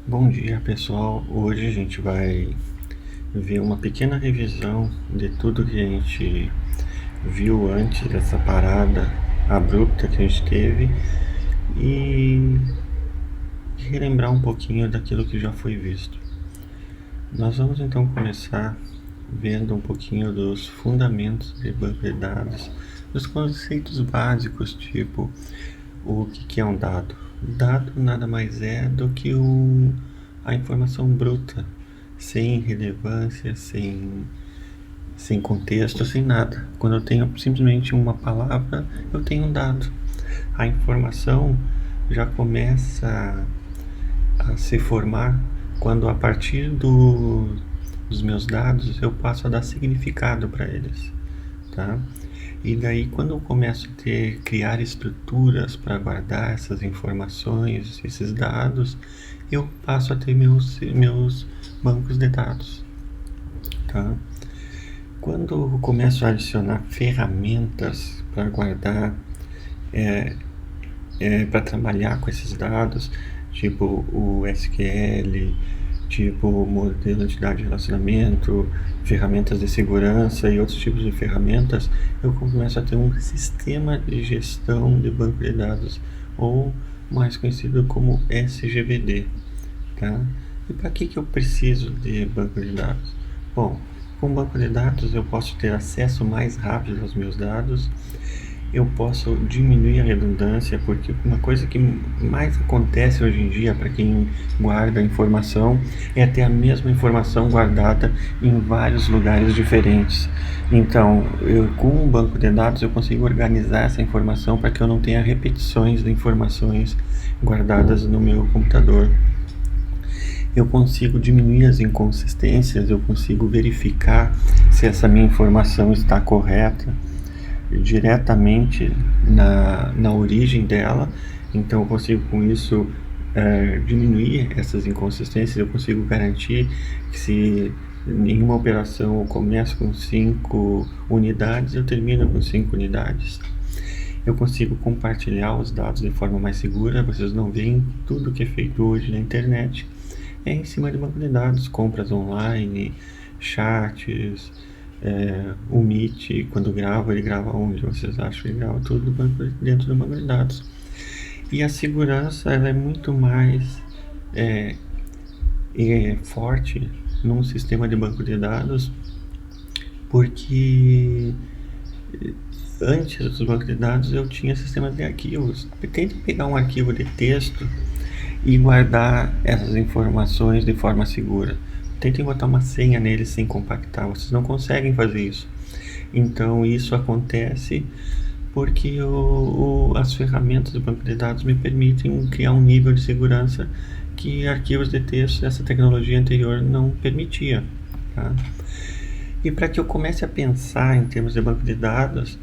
Bom dia, pessoal. Hoje a gente vai ver uma pequena revisão de tudo que a gente viu antes dessa parada abrupta que a gente teve e relembrar um pouquinho daquilo que já foi visto. Nós vamos então começar vendo um pouquinho dos fundamentos de banco de dados, dos conceitos básicos, tipo o que é um dado. Dado nada mais é do que a informação bruta, sem relevância, sem contexto, sem nada. Quando eu tenho simplesmente uma palavra, eu tenho um dado. A informação já começa a se formar quando, a partir dos meus dados, eu passo a dar significado para eles, tá? E daí, quando eu começo a criar estruturas para guardar essas informações, esses dados, eu passo a ter meus bancos de dados, tá? Quando eu começo a adicionar ferramentas para guardar, para trabalhar com esses dados, tipo o SQL, tipo o modelo de entidade de relacionamento, ferramentas de segurança e outros tipos de ferramentas, eu começo a ter um sistema de gestão de banco de dados, ou mais conhecido como SGBD, tá? E para que eu preciso de banco de dados? Bom, com banco de dados eu posso ter acesso mais rápido aos meus dados, eu posso diminuir a redundância, porque uma coisa que mais acontece hoje em dia para quem guarda informação é ter a mesma informação guardada em vários lugares diferentes. Então, com um banco de dados eu consigo organizar essa informação para que eu não tenha repetições de informações guardadas no meu computador. Eu consigo diminuir as inconsistências, eu consigo verificar se essa minha informação está correta diretamente na origem dela. Então eu consigo com isso diminuir essas inconsistências. Eu consigo garantir que, se em uma operação eu começo com 5 unidades, eu termino com 5 unidades. Eu consigo compartilhar os dados de forma mais segura. Vocês não veem tudo que é feito hoje na internet em cima de banco de dados, compras online, chats, o Meet, quando grava, ele grava onde vocês acham? Ele grava tudo dentro do banco de dados. E a segurança, ela é muito mais forte num sistema de banco de dados, porque antes dos bancos de dados eu tinha sistemas de arquivos. Tente pegar um arquivo de texto e guardar essas informações de forma segura. Tentem botar uma senha nele sem compactar. Vocês não conseguem fazer isso. Então isso acontece porque as ferramentas do banco de dados me permitem criar um nível de segurança que arquivos de texto, essa tecnologia anterior, não permitia, tá? E para que eu comece a pensar em termos de banco de dados,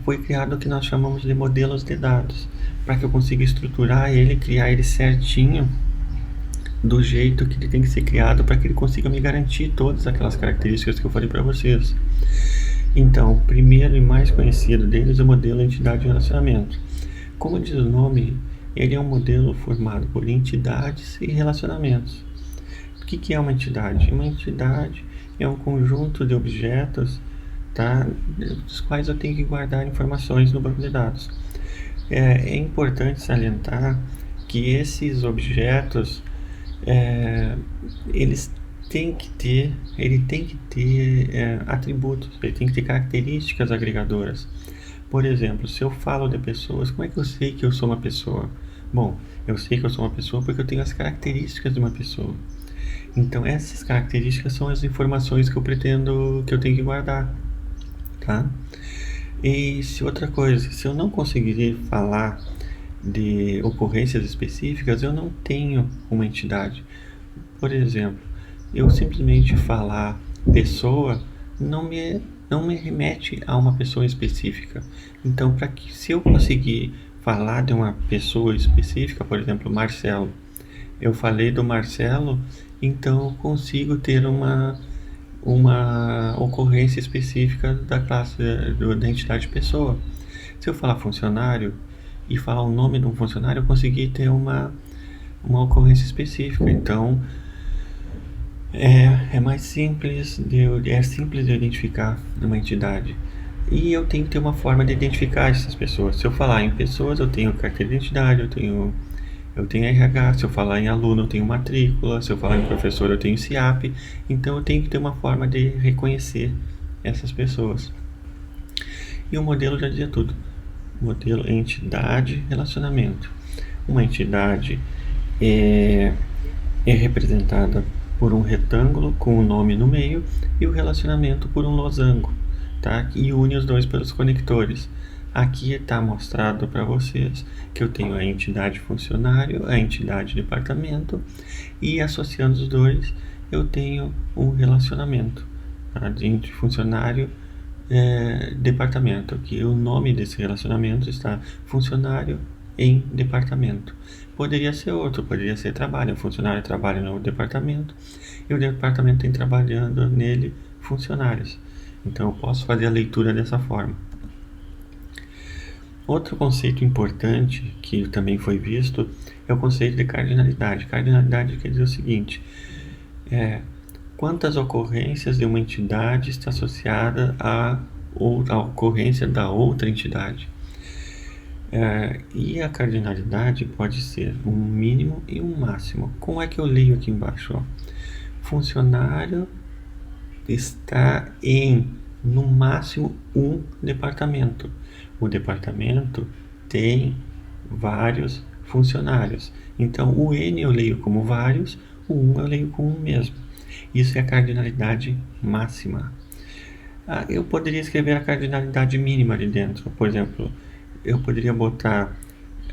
foi criado o que nós chamamos de modelos de dados, para que eu consiga estruturar ele, criar ele certinho, do jeito que ele tem que ser criado, para que ele consiga me garantir todas aquelas características que eu falei para vocês. Então, o primeiro e mais conhecido deles é o modelo entidade de relacionamento. Como diz o nome, ele é um modelo formado por entidades e relacionamentos. O que é uma entidade? Uma entidade é um conjunto de objetos, tá, dos quais eu tenho que guardar informações no banco de dados. É importante salientar que esses objetos, eles ele tem que ter atributos, ele tem que ter características agregadoras. Por exemplo, se eu falo de pessoas, como é que eu sei que eu sou uma pessoa? Bom, eu sei que eu sou uma pessoa porque eu tenho as características de uma pessoa. Então essas características são as informações que eu tenho que guardar, tá? E outra coisa, se eu não conseguir falar de ocorrências específicas, eu não tenho uma entidade. Por exemplo, eu simplesmente falar pessoa não me remete a uma pessoa específica. Então, se eu conseguir falar de uma pessoa específica, por exemplo, Marcelo, eu falei do Marcelo, então eu consigo ter uma ocorrência específica da classe da entidade pessoa. Se eu falar funcionário e falar o nome de um funcionário, eu consegui ter uma ocorrência específica. Então, é mais simples é simples de identificar uma entidade. E eu tenho que ter uma forma de identificar essas pessoas. Se eu falar em pessoas, eu tenho carteira de identidade, eu tenho RH. Se eu falar em aluno, eu tenho matrícula. Se eu falar em professor, eu tenho CIAP. Então eu tenho que ter uma forma de reconhecer essas pessoas. E o modelo já dizia tudo. Modelo entidade, relacionamento. Uma entidade é representada por um retângulo com o nome no meio e o relacionamento por um losango, tá? E une os dois pelos conectores. Aqui está mostrado para vocês que eu tenho a entidade funcionário, a entidade departamento, e associando os dois eu tenho um relacionamento, tá? Entre funcionário departamento, que o nome desse relacionamento está funcionário em departamento. Poderia ser outro, poderia ser trabalho. O funcionário trabalha no departamento e o departamento tem trabalhando nele funcionários. Então eu posso fazer a leitura dessa forma. Outro conceito importante que também foi visto é o conceito de cardinalidade. Cardinalidade quer dizer o seguinte: quantas ocorrências de uma entidade está associada à ocorrência da outra entidade. E a cardinalidade pode ser um mínimo e um máximo. Como é que eu leio aqui embaixo? Funcionário está em, no máximo, um departamento. O departamento tem vários funcionários. Então, o N eu leio como vários, o 1 eu leio como um mesmo. Isso é a cardinalidade máxima. Eu poderia escrever a cardinalidade mínima ali dentro. Por exemplo, eu poderia botar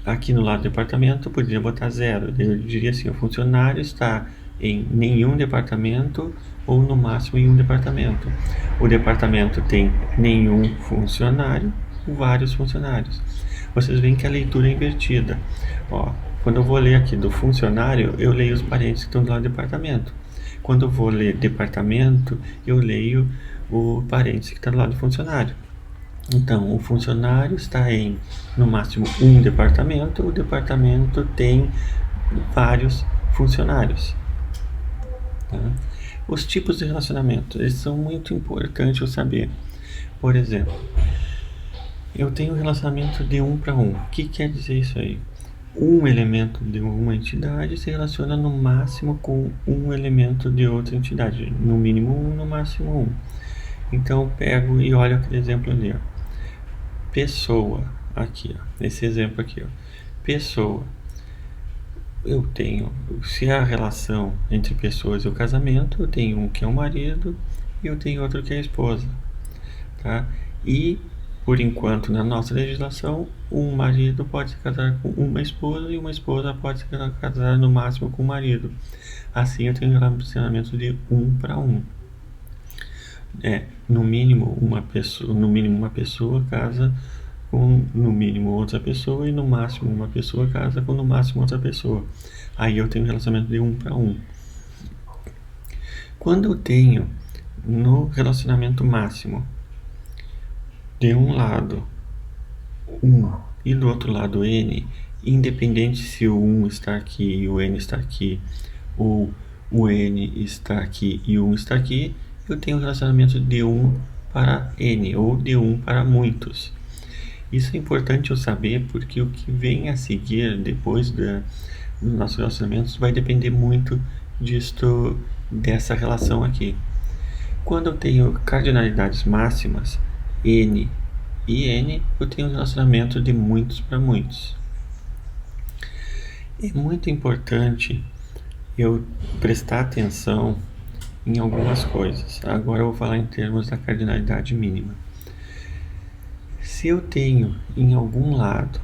aqui no lado do departamento, eu poderia botar 0. Eu diria assim: o funcionário está em nenhum departamento ou no máximo em um departamento. O departamento tem nenhum funcionário ou vários funcionários. Vocês veem que a leitura é invertida. Quando eu vou ler aqui do funcionário, eu leio os parentes que estão do lado do departamento. Quando eu vou ler departamento, eu leio o parênteses que está do lado do funcionário. Então, o funcionário está em, no máximo, um departamento. O departamento tem vários funcionários. Tá? Os tipos de relacionamento, eles são muito importantes eu saber. Por exemplo, eu tenho um relacionamento de 1 para 1. O que quer dizer isso aí? Um elemento de uma entidade se relaciona no máximo com um elemento de outra entidade. No mínimo 1, no máximo 1. Então eu pego e olho aquele exemplo ali. Pessoa, aqui, esse exemplo aqui. Pessoa. Eu tenho, se a relação entre pessoas e o casamento, eu tenho um que é o marido e eu tenho outro que é a esposa. Tá? E, por enquanto, na nossa legislação, um marido pode se casar com uma esposa e uma esposa pode se casar no máximo com o marido. Assim, eu tenho um relacionamento de 1 para 1. No mínimo uma pessoa casa com no mínimo outra pessoa e no máximo uma pessoa casa com no máximo outra pessoa. Aí eu tenho um relacionamento de 1 para 1. Quando eu tenho no relacionamento máximo de um lado 1 e do outro lado N, independente se o 1 está aqui e o N está aqui, ou o N está aqui e o 1 está aqui, eu tenho um relacionamento de 1 para N, ou de 1 para muitos. Isso é importante eu saber, porque o que vem a seguir depois dos nossos relacionamentos vai depender muito dessa relação aqui. Quando eu tenho cardinalidades máximas, N e N, eu tenho um relacionamento de muitos para muitos. É muito importante eu prestar atenção em algumas coisas. Agora eu vou falar em termos da cardinalidade mínima. Se eu tenho em algum lado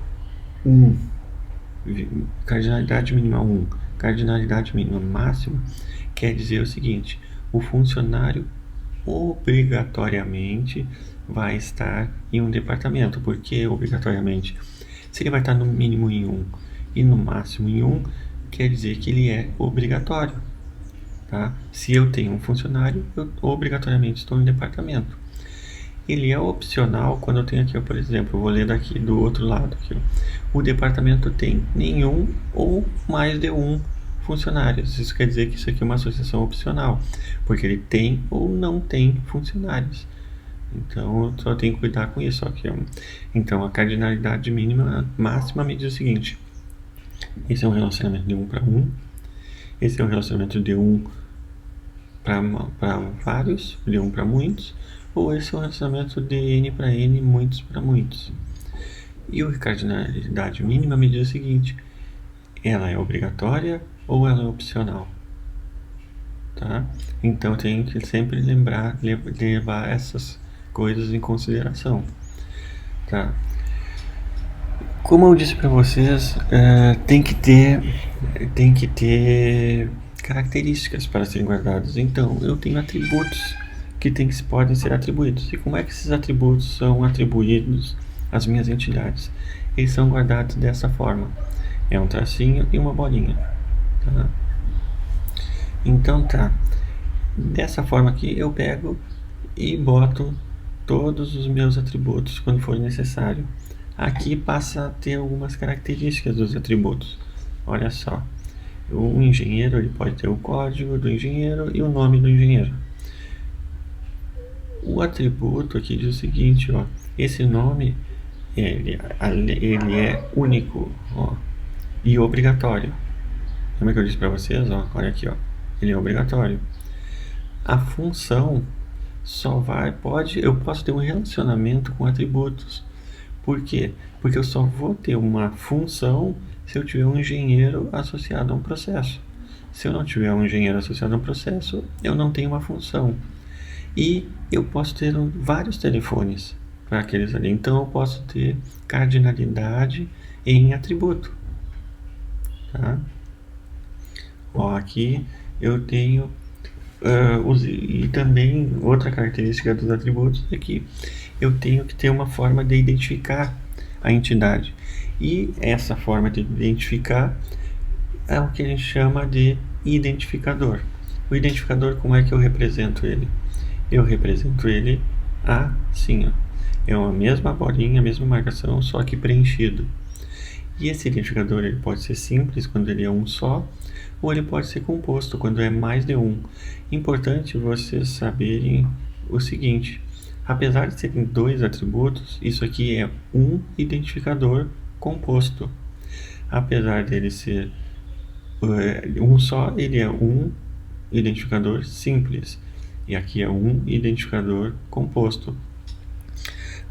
cardinalidade mínima 1, cardinalidade mínima máxima, quer dizer o seguinte: o funcionário obrigatoriamente vai estar em um departamento. Por que obrigatoriamente? Se ele vai estar no mínimo em 1 e no máximo em 1, quer dizer que ele é obrigatório. Tá? Se eu tenho um funcionário, eu obrigatoriamente estou em departamento. Ele é opcional quando eu tenho aqui, por exemplo, eu vou ler daqui do outro lado aqui, o departamento tem nenhum ou mais de um funcionários. Isso quer dizer que isso aqui é uma associação opcional, porque ele tem ou não tem funcionários. Então, eu só tenho que cuidar com isso aqui. Então, a cardinalidade mínima máxima me diz o seguinte: esse é um relacionamento de 1 para 1, esse é um relacionamento de 1 para vários, de 1 para muitos, ou esse é um relacionamento de N para N, muitos para muitos. E a cardinalidade mínima me diz o seguinte: ela é obrigatória ou ela é opcional? Tá? Então, eu tenho que sempre levar essas coisas em consideração. Tá? Como eu disse para vocês, tem que ter características para serem guardadas. Então, eu tenho atributos que podem ser atribuídos. E como é que esses atributos são atribuídos às minhas entidades? Eles são guardados dessa forma. É um tracinho e uma bolinha. Tá? Então tá. Dessa forma aqui eu pego e boto todos os meus atributos quando for necessário. Aqui passa a ter algumas características dos atributos. Olha só. O engenheiro ele pode ter o código do engenheiro e o nome do engenheiro. O atributo aqui diz o seguinte, ó, esse nome ele é único, ó, e obrigatório. Lembra que eu disse para vocês, ó, olha aqui, ó, ele é obrigatório. A função eu posso ter um relacionamento com atributos. Por quê? Porque eu só vou ter uma função se eu tiver um engenheiro associado a um processo. Se eu não tiver um engenheiro associado a um processo, eu não tenho uma função. E eu posso ter vários telefones para aqueles ali. Então, eu posso ter cardinalidade em atributo. Tá? Ó, aqui eu tenho... e também, outra característica dos atributos é que eu tenho que ter uma forma de identificar a entidade. E essa forma de identificar é o que a gente chama de identificador. O identificador, como é que eu represento ele? Eu represento ele assim, ó. É a mesma bolinha, a mesma marcação, só que preenchido. E esse identificador ele pode ser simples, quando ele é um só, ou ele pode ser composto, quando é mais de um. Importante vocês saberem o seguinte: apesar de serem dois atributos, isso aqui é um identificador composto. Apesar dele ser um só, ele é um identificador simples. E aqui é um identificador composto.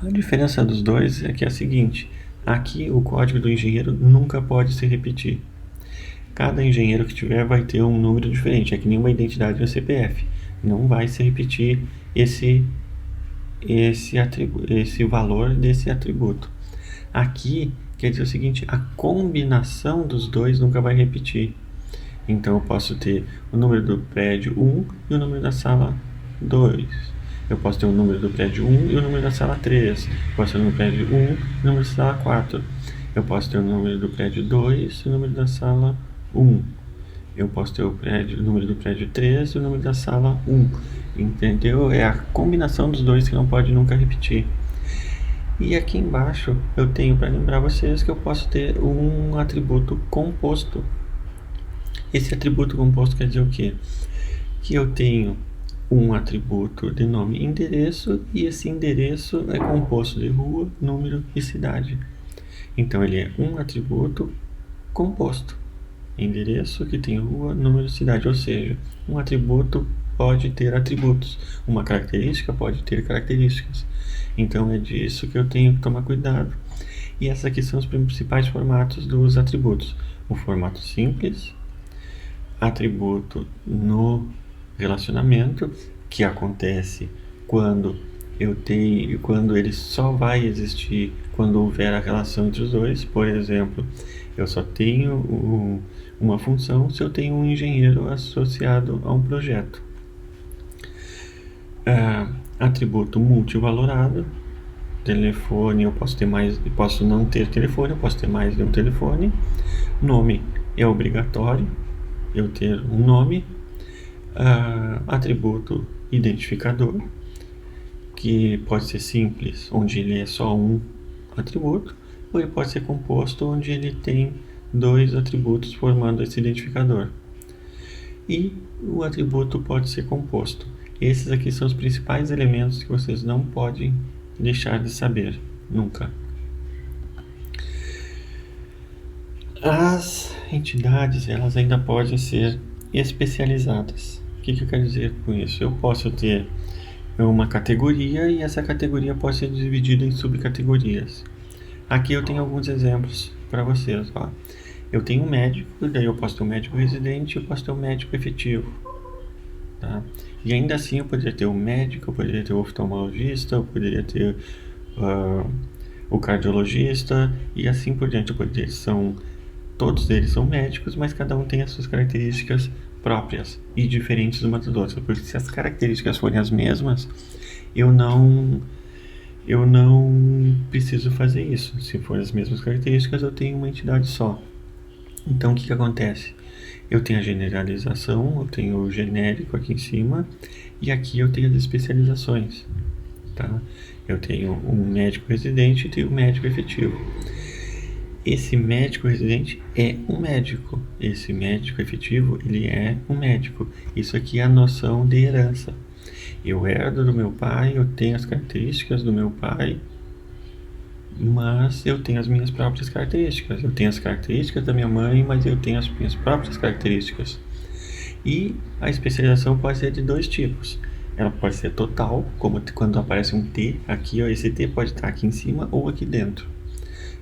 A diferença dos dois é que é a seguinte: aqui o código do engenheiro nunca pode se repetir. Cada engenheiro que tiver vai ter um número diferente, é que nem uma identidade do CPF. Não vai se repetir esse valor desse atributo. Aqui quer dizer o seguinte: a combinação dos dois nunca vai repetir. Então eu posso ter o número do prédio 1 e o número da sala 2. Eu posso ter o número do prédio 1 e o número da sala 3. Eu posso ter o número do prédio 1 e o número da sala 4. Eu posso ter o número do prédio 2 e o número da sala 1. Eu posso ter o número do prédio 3 e o número da sala 1. Entendeu? É a combinação dos dois que não pode nunca repetir. E aqui embaixo eu tenho para lembrar vocês que eu posso ter um atributo composto. Esse atributo composto quer dizer o quê? Que eu tenho um atributo de nome e endereço, e esse endereço é composto de rua, número e cidade. Então ele é um atributo composto. Endereço que tem rua, número e cidade. Ou seja, um atributo pode ter atributos. Uma característica pode ter características. Então é disso que eu tenho que tomar cuidado. E esses aqui são os principais formatos dos atributos. O formato simples, atributo no relacionamento, que acontece quando ele só vai existir quando houver a relação entre os dois. Por exemplo, eu só tenho uma função se eu tenho um engenheiro associado a um projeto. Atributo multivalorado. Telefone, eu posso não ter telefone, eu posso ter mais de um telefone. Nome é obrigatório eu ter um nome. Atributo identificador, que pode ser simples, onde ele é só um atributo, ou ele pode ser composto, onde ele tem dois atributos formando esse identificador. E o atributo pode ser composto. Esses aqui são os principais elementos que vocês não podem deixar de saber, nunca. As entidades, elas ainda podem ser especializadas. O que eu quero dizer com isso? Eu posso ter uma categoria e essa categoria pode ser dividida em subcategorias. Aqui eu tenho alguns exemplos para vocês. Ó. Eu tenho um médico, daí eu posso ter um médico residente e eu posso ter um médico efetivo. Tá? E ainda assim eu poderia ter um médico, eu poderia ter o oftalmologista, eu poderia ter o cardiologista e assim por diante. Todos eles são médicos, mas cada um tem as suas características próprias e diferentes umas das outras. Porque se as características forem as mesmas, eu não preciso fazer isso. Se forem as mesmas características, eu tenho uma entidade só. Então, o que acontece? Eu tenho a generalização, eu tenho o genérico aqui em cima, e aqui eu tenho as especializações. Tá? Eu tenho um médico residente e tenho um médico efetivo. Esse médico residente é um médico. Esse médico efetivo, ele é um médico. Isso aqui é a noção de herança. Eu herdo do meu pai, eu tenho as características do meu pai, mas eu tenho as minhas próprias características. Eu tenho as características da minha mãe, mas eu tenho as minhas próprias características. E a especialização pode ser de dois tipos. Ela pode ser total, como quando aparece um T aqui, ó, esse T pode estar aqui em cima ou aqui dentro.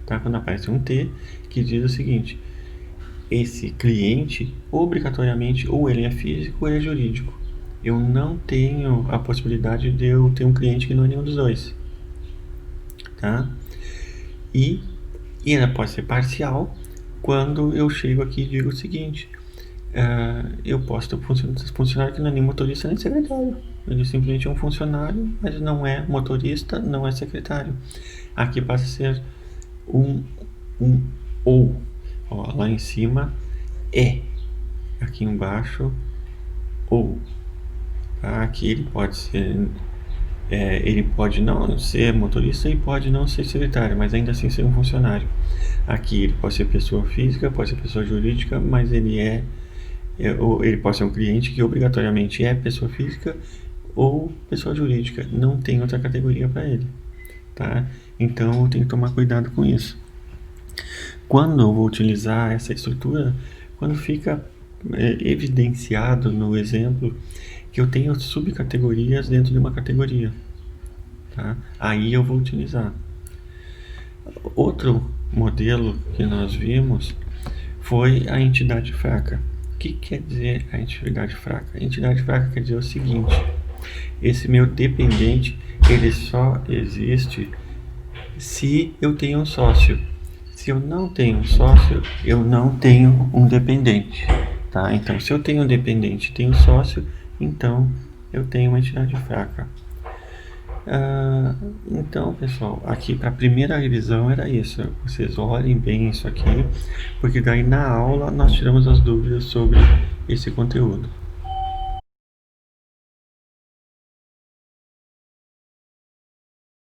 Tá? Quando aparece um T que diz o seguinte: esse cliente, obrigatoriamente, ou ele é físico ou ele é jurídico. Eu não tenho a possibilidade de eu ter um cliente que não é nenhum dos dois. Tá? E ela pode ser parcial quando eu chego aqui e digo o seguinte: eu posso ter um funcionário que não é nem motorista nem secretário. Ele simplesmente é um funcionário, mas não é motorista, não é secretário. Aqui passa a ser um ou. Ó, lá em cima é. Aqui embaixo ou. Tá? Aqui ele pode ser. Ele pode não ser motorista e pode não ser secretário, mas ainda assim ser um funcionário. Aqui ele pode ser pessoa física, pode ser pessoa jurídica, mas ele pode ser um cliente que obrigatoriamente é pessoa física ou pessoa jurídica. Não tem outra categoria para ele. Tá? Então eu tenho que tomar cuidado com isso. Quando eu vou utilizar essa estrutura, quando fica evidenciado no exemplo que eu tenho subcategorias dentro de uma categoria, tá? Aí eu vou utilizar. Outro modelo que nós vimos foi a entidade fraca. O que quer dizer a entidade fraca? A entidade fraca quer dizer o seguinte: esse meu dependente, ele só existe se eu tenho um sócio. Se eu não tenho um sócio, eu não tenho um dependente. Tá? Então, se eu tenho um dependente e tenho um sócio, então eu tenho uma entidade fraca. Então, pessoal, aqui para a primeira revisão era isso. Vocês olhem bem isso aqui, porque daí na aula nós tiramos as dúvidas sobre esse conteúdo.